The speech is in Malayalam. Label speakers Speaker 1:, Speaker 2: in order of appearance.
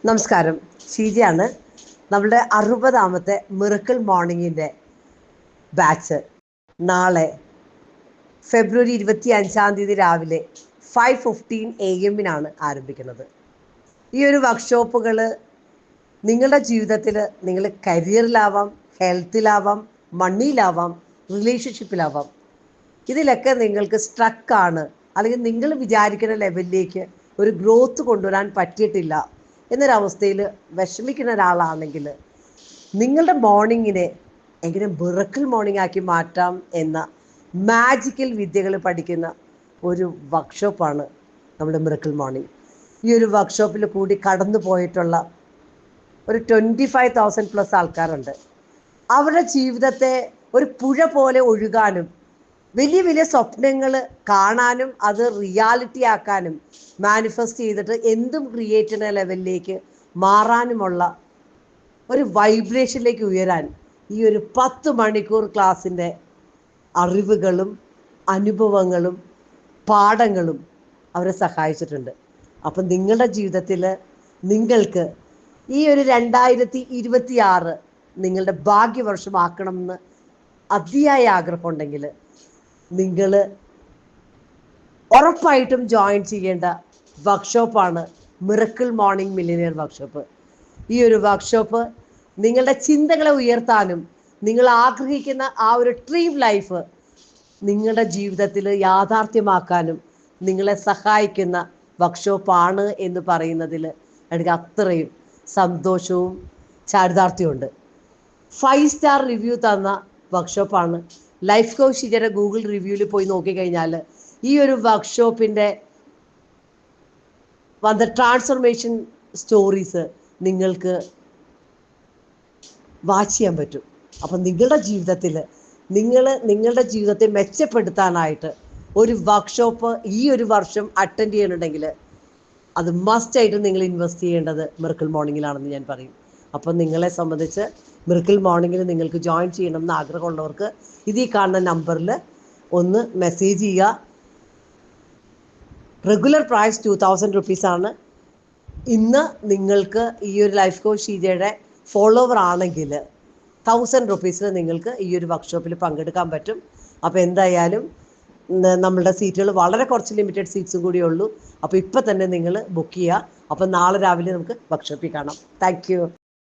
Speaker 1: നമസ്കാരം, ഷീജയാണ്. നമ്മളുടെ 60ാമത്തെ മിറക്കിൾ മോർണിംഗിൻ്റെ ബാച്ച് നാളെ ഫെബ്രുവരി 25 രാവിലെ 5:15 AM ആരംഭിക്കുന്നത്. ഈ ഒരു വർക്ക്ഷോപ്പുകൾ നിങ്ങളുടെ ജീവിതത്തിൽ നിങ്ങൾ കരിയറിലാവാം, ഹെൽത്തിലാവാം, മണിയിലാവാം, റിലേഷൻഷിപ്പിലാവാം. ഇതിലൊക്കെ നിങ്ങൾക്ക് സ്ട്രക്കാണ്, അല്ലെങ്കിൽ നിങ്ങൾ വിചാരിക്കുന്ന ലെവലിലേക്ക് ഒരു ഗ്രോത്ത് കൊണ്ടുവരാൻ പറ്റിയിട്ടില്ല എന്നൊരവസ്ഥയിൽ വിഷമിക്കുന്ന ഒരാളാണെങ്കിൽ നിങ്ങളുടെ മോർണിംഗിനെ എങ്ങനെ മിറക്കിൾ മോർണിംഗ് ആക്കി മാറ്റാം എന്ന മാജിക്കൽ വിദ്യകൾ പഠിക്കുന്ന ഒരു വർക്ക്ഷോപ്പാണ് നമ്മുടെ മിറക്കിൾ മോർണിംഗ്. ഈ ഒരു വർക്ക്ഷോപ്പിൽ കൂടി കടന്നു പോയിട്ടുള്ള ഒരു 25,000+ ആൾക്കാരുണ്ട്. അവരുടെ ജീവിതത്തെ ഒരു പുഴ പോലെ ഒഴുകാനും വലിയ വലിയ സ്വപ്നങ്ങൾ കാണാനും അത് റിയാലിറ്റി ആക്കാനും മാനിഫെസ്റ്റ് ചെയ്തിട്ട് എന്തും ക്രിയേറ്റ് ചെയ്യുന്ന ലെവലിലേക്ക് മാറാനുമുള്ള ഒരു വൈബ്രേഷനിലേക്ക് ഉയരാൻ ഈ ഒരു 10 മണിക്കൂർ ക്ലാസ്സിൻ്റെ അറിവുകളും അനുഭവങ്ങളും പാഠങ്ങളും അവരെ സഹായിച്ചിട്ടുണ്ട്. അപ്പം നിങ്ങളുടെ ജീവിതത്തിൽ നിങ്ങൾക്ക് ഈ ഒരു 2026 നിങ്ങളുടെ ഭാഗ്യവർഷമാക്കണമെന്ന് അതിയായ ആഗ്രഹമുണ്ടെങ്കിൽ നിങ്ങൾ ഉറപ്പായിട്ടും ജോയിൻ ചെയ്യേണ്ട വർക്ക്ഷോപ്പാണ് മിറക്കിൾ മോർണിംഗ് മില്ലിനിയർ വർക്ക്ഷോപ്പ്. ഈ ഒരു വർക്ക്ഷോപ്പ് നിങ്ങളുടെ ചിന്തകളെ ഉയർത്താനും നിങ്ങൾ ആഗ്രഹിക്കുന്ന ആ ഒരു ഡ്രീം ലൈഫ് നിങ്ങളുടെ ജീവിതത്തിൽ യാഥാർത്ഥ്യമാക്കാനും നിങ്ങളെ സഹായിക്കുന്ന വർക്ക്ഷോപ്പാണ് എന്ന് പറയുന്നതിൽ എനിക്ക് അത്രയും സന്തോഷവും ചാരിതാർത്ഥ്യമുണ്ട്. 5 സ്റ്റാർ റിവ്യൂ തന്ന വർക്ക്ഷോപ്പാണ്. ലൈഫ് കോച്ച് ഷീജയുടെ ഗൂഗിൾ റിവ്യൂവിൽ പോയി നോക്കിക്കഴിഞ്ഞാൽ ഈ ഒരു വർക്ക്ഷോപ്പിൻ്റെ വന്ന ട്രാൻസ്ഫർമേഷൻ സ്റ്റോറീസ് നിങ്ങൾക്ക് വാച്ച് ചെയ്യാൻ പറ്റും. അപ്പം നിങ്ങളുടെ ജീവിതത്തിൽ നിങ്ങളുടെ ജീവിതത്തെ മെച്ചപ്പെടുത്താനായിട്ട് ഒരു വർക്ക്ഷോപ്പ് ഈ ഒരു വർഷം അറ്റൻഡ് ചെയ്യുന്നുണ്ടെങ്കിൽ അത് മസ്റ്റായിട്ട് നിങ്ങൾ ഇൻവെസ്റ്റ് ചെയ്യേണ്ടത് മിറക്കിൾ മോർണിംഗിലാണെന്ന് ഞാൻ പറയും. അപ്പം നിങ്ങളെ സംബന്ധിച്ച് മിറക്കിൾ മോർണിംഗിൽ നിങ്ങൾക്ക് ജോയിൻ ചെയ്യണമെന്ന് ആഗ്രഹമുള്ളവർക്ക് ഈ കാണുന്ന നമ്പറിൽ ഒന്ന് മെസ്സേജ് ചെയ്യുക. റെഗുലർ പ്രൈസ് 2,000 റുപ്പീസാണ്. ഇന്ന് നിങ്ങൾക്ക് ഈ ഒരു ലൈഫ് കോച്ച് ഷീജയുടെ ഫോളോവർ ആണെങ്കിൽ 1,000 റുപ്പീസിൽ നിങ്ങൾക്ക് ഈ ഒരു വർക്ക്ഷോപ്പിൽ പങ്കെടുക്കാൻ പറ്റും. അപ്പോൾ എന്തായാലും നമ്മളുടെ സീറ്റുകൾ വളരെ കുറച്ച് ലിമിറ്റഡ് സീറ്റ്സും കൂടിയേ ഉള്ളൂ. അപ്പോൾ ഇപ്പം തന്നെ നിങ്ങൾ ബുക്ക് ചെയ്യുക. അപ്പം നാളെ രാവിലെ നമുക്ക് വർക്ക്ഷോപ്പിൽ കാണാം. Thank you.